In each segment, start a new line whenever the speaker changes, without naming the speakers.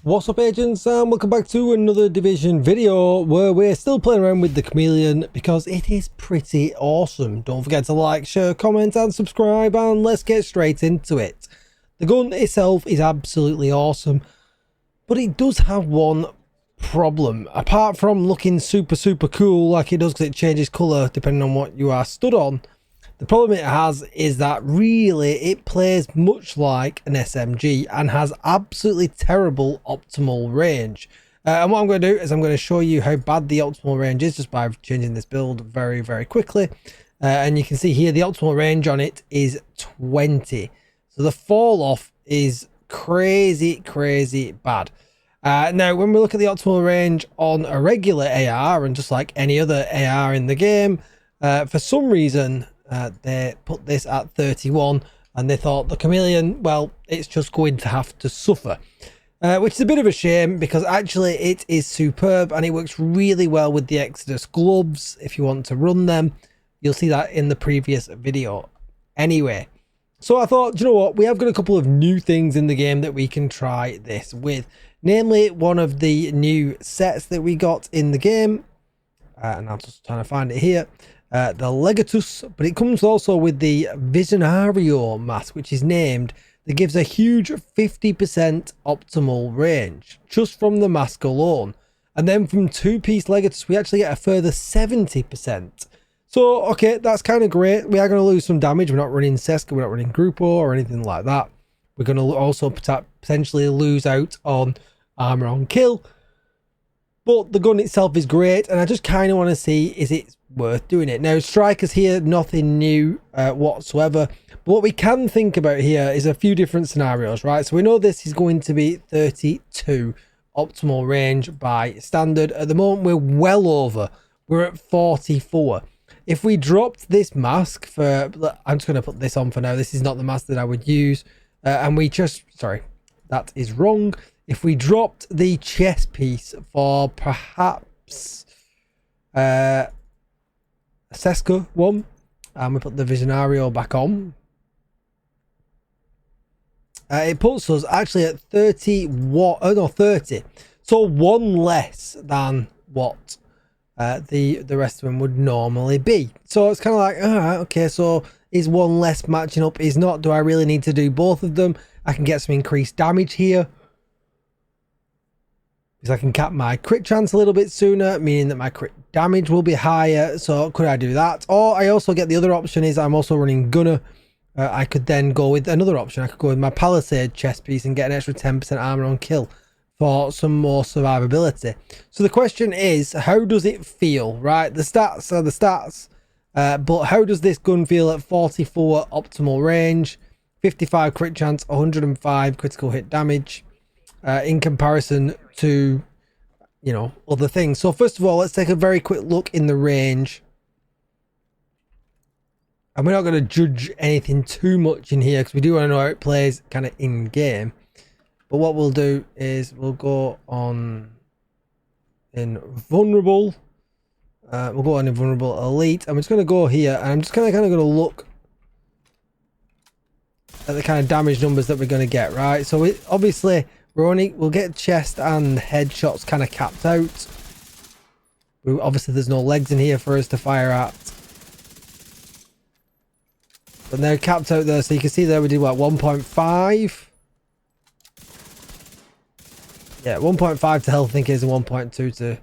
What's up, agents, and welcome back to another Division video where we're still playing around with the Chameleon because it is pretty awesome. Don't forget to like, share, comment and subscribe, and let's get straight into it. The gun itself is absolutely awesome, but it does have one problem. Apart from looking super cool like it does because it changes colour depending on what you are stood on, the problem it has is that really it plays much like an SMG and has absolutely terrible optimal range. And what I'm going to do is I'm going to show you how bad the optimal range is just by changing this build very quickly. And you can see here the optimal range on it is 20. So the fall off is crazy bad. Now when we look at the optimal range on a regular AR and just like any other AR in the game, for some reason they put this at 31 and they thought the Chameleon, well, it's just going to have to suffer, which is a bit of a shame because actually it is superb and it works really well with the Exodus gloves. If you want to run them, you'll see that in the previous video anyway. So I thought, you know what, we have got a couple of new things in the game that we can try this with, namely one of the new sets that we got in the game, and I'm just trying to find it here. The Legatus, but it comes also with the Visionario mask, which is named, that gives a huge 50% optimal range just from the mask alone. And then from two-piece Legatus, we actually get a further 70%. So, okay, that's kind of great. We are going to lose some damage. We're not running Seska, we're not running Grupo or anything like that. We're going to also potentially lose out on armor on kill. But the gun itself is great, and I just kind of want to see, is it worth doing it? Now, strikers here, nothing new whatsoever. But what we can think about here is a few different scenarios, right? So we know this is going to be 32 optimal range by standard. At the moment, we're well over. We're at 44. If we dropped this mask for, I'm just going to put this on for now. This is not the mask that I would use. And we just, sorry, that is wrong. If we dropped the chest piece for perhaps a Seska one, and we put the Visionario back on, it puts us actually at 30. So one less than what the rest of them would normally be. So it's kind of like, all right, okay, so is one less matching up? Is not? Do I really need to do both of them? I can get some increased damage here, because I can cap my crit chance a little bit sooner, meaning that my crit damage will be higher. So could I do that? Or I also get the other option is I'm also running Gunner. I could then go with another option. I could go with my Palisade chest piece and get an extra 10% armor on kill for some more survivability. So the question is, how does it feel, right? The stats are the stats, but how does this gun feel at 44 optimal range, 55 crit chance, 105 critical hit damage, in comparison to, you know, other things? So first of all, let's take a very quick look in the range, and we're not going to judge anything too much in here because we do want to know how it plays kind of in game. But what we'll do is we'll go on in vulnerable, we'll go on in vulnerable elite, and we're just going to go here, and I'm just kind of going to look at the kind of damage numbers that we're going to get, right? So obviously we'll get chest and headshots kind of capped out. Obviously there's no legs in here for us to fire at, but they're capped out there. So you can see there we did what, 1.5. Yeah, 1.5 to health, I think it is, and 1.2 to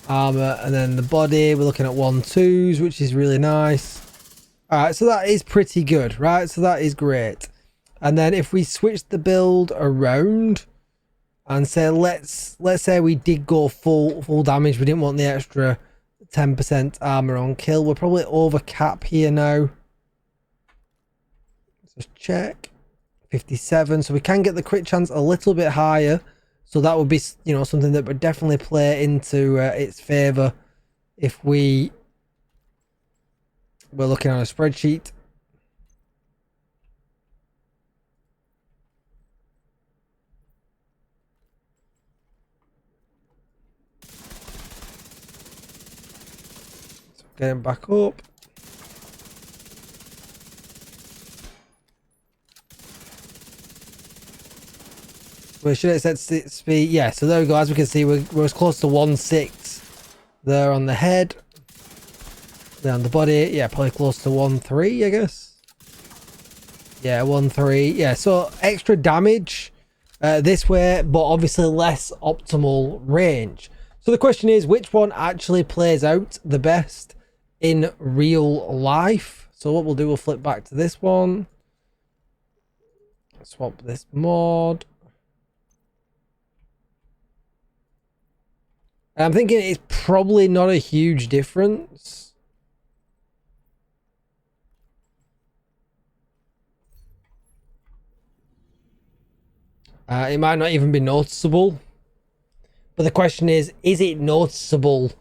armor. And then the body, we're looking at 1.2s, which is really nice. All right, so that is pretty good, right? So that is great. And then if we switch the build around and say, let's say we did go full damage, we didn't want the extra 10% armor on kill, we're probably over cap here now. Let's just check. 57, so we can get the crit chance a little bit higher. So that would be, you know, something that would definitely play into its favor if we're looking on a spreadsheet. Getting back up. Where should it set speed? Yeah, so there we go. As we can see, we're as close to 1.6 there on the head. Then on the body, yeah, probably close to 1.3, I guess. Yeah, 1.3. Yeah, so extra damage this way, but obviously less optimal range. So the question is, which one actually plays out the best in real life? So what we'll do, we'll flip back to this one. Swap this mod. I'm thinking it's probably not a huge difference. It might not even be noticeable. But the question is it noticeable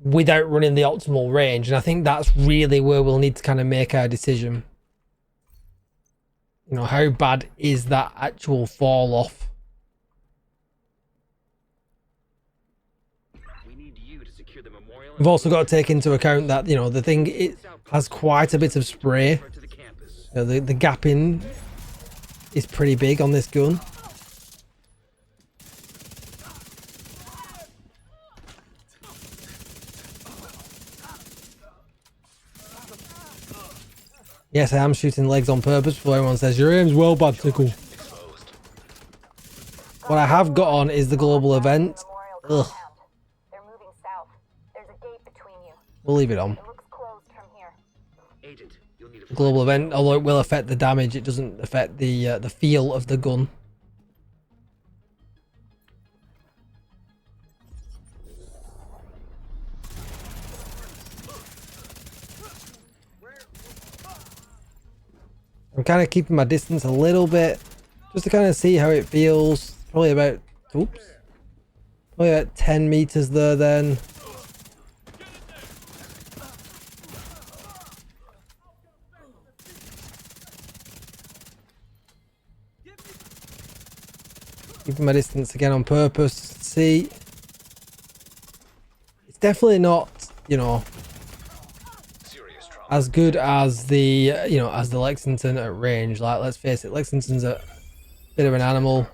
without running the optimal range? And I think that's really where we'll need to kind of make our decision. You know, how bad is that actual fall off? We've also got to take into account that, you know, the thing, it has quite a bit of spray. You know, the gapping is pretty big on this gun. Yes, I am shooting legs on purpose before everyone says your aim's well bad, Tickle. What I have got on is the global event. Ugh. We'll leave it on. The global event, although it will affect the damage, it doesn't affect the feel of the gun. I'm kind of keeping my distance a little bit, just to kind of see how it feels. Probably about, oops, probably about 10 meters there then. Keeping my distance again on purpose. See, it's definitely not, you know, as good as the, you know, as the Lexington at range. Like, let's face it, Lexington's a bit of an animal.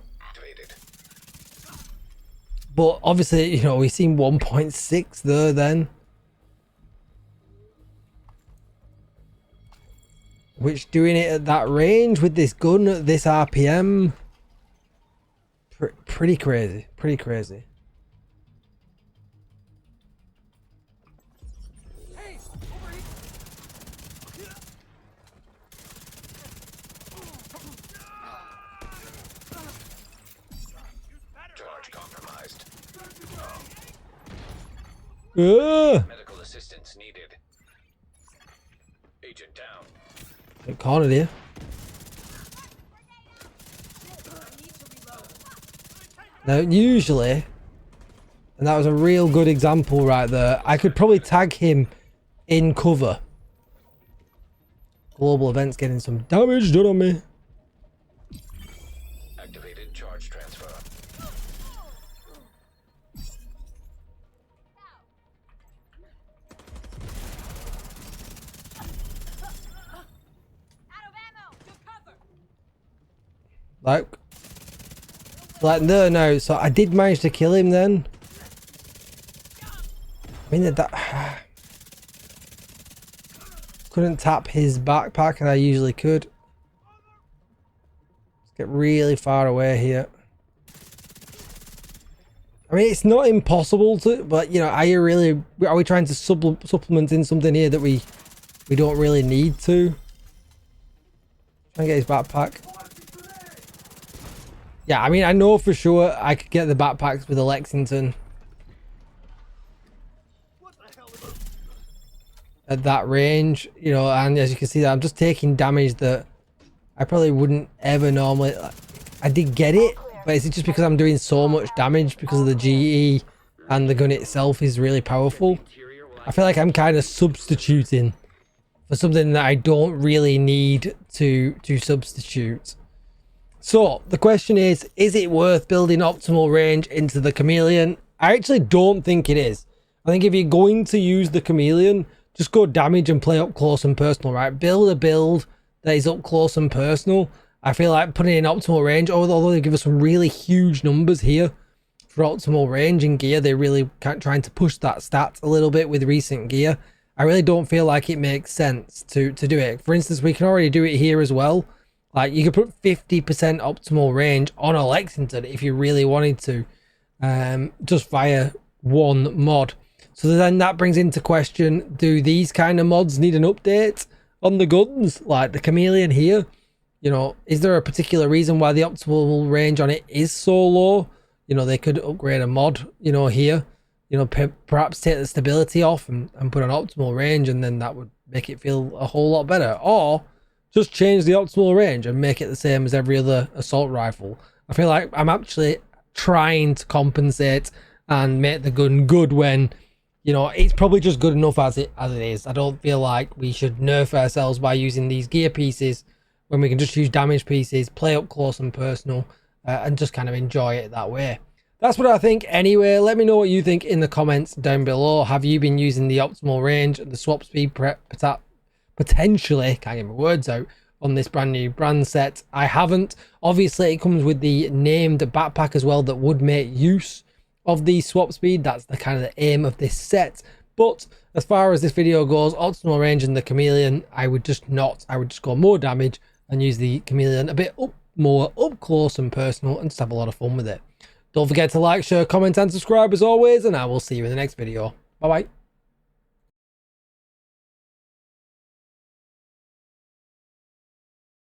But obviously, you know, we've seen 1.6 there then. Which, doing it at that range with this gun at this RPM, pretty crazy, pretty crazy.
Medical assistance needed. Agent down.
Get cornered here. Now, usually, and that was a real good example right there, I could probably tag him in cover. Global event's getting some damage done on me.
Activated charge transfer.
Like no, no. So I did manage to kill him then. I mean that couldn't tap his backpack, and I usually could. Let's get really far away here. I mean, it's not impossible to, but you know, are we trying to supplement in something here that we don't really need to? Try and get his backpack. Yeah, I mean, I know for sure I could get the backpacks with a Lexington at that range, you know, and as you can see, that I'm just taking damage that I probably wouldn't ever normally. I did get it, but it's just because I'm doing so much damage because of the GE, and the gun itself is really powerful. I feel like I'm kind of substituting for something that I don't really need to substitute. So the question is it worth building optimal range into the Chameleon? I actually don't think it is. I think if you're going to use the Chameleon, just go damage and play up close and personal, right? Build a build that is up close and personal. I feel like putting in optimal range, although they give us some really huge numbers here for optimal range and gear, they really trying to push that stat a little bit with recent gear. I really don't feel like it makes sense to do it. For instance, we can already do it here as well. Like, you could put 50% optimal range on a Lexington if you really wanted to, just via one mod. So then that brings into question, do these kind of mods need an update on the guns? Like the Chameleon here, you know, is there a particular reason why the optimal range on it is so low? You know, they could upgrade a mod, you know, here, you know, perhaps take the stability off and put an optimal range, and then that would make it feel a whole lot better. Or just change the optimal range and make it the same as every other assault rifle. I feel like I'm actually trying to compensate and make the gun good when, you know, it's probably just good enough as it is. I don't feel like we should nerf ourselves by using these gear pieces when we can just use damage pieces, play up close and personal, and just kind of enjoy it that way. That's what I think anyway. Let me know what you think in the comments down below. Have you been using the optimal range, the swap speed potentially, can't get my words out, on this brand new brand set? I haven't. Obviously it comes with the named backpack as well that would make use of the swap speed. That's the kind of the aim of this set. But as far as this video goes, optimal range and the Chameleon, I would just go more damage and use the Chameleon a bit more up close and personal, and just have a lot of fun with it. Don't forget to like, share, comment and subscribe as always, and I will see you in the next video. Bye bye.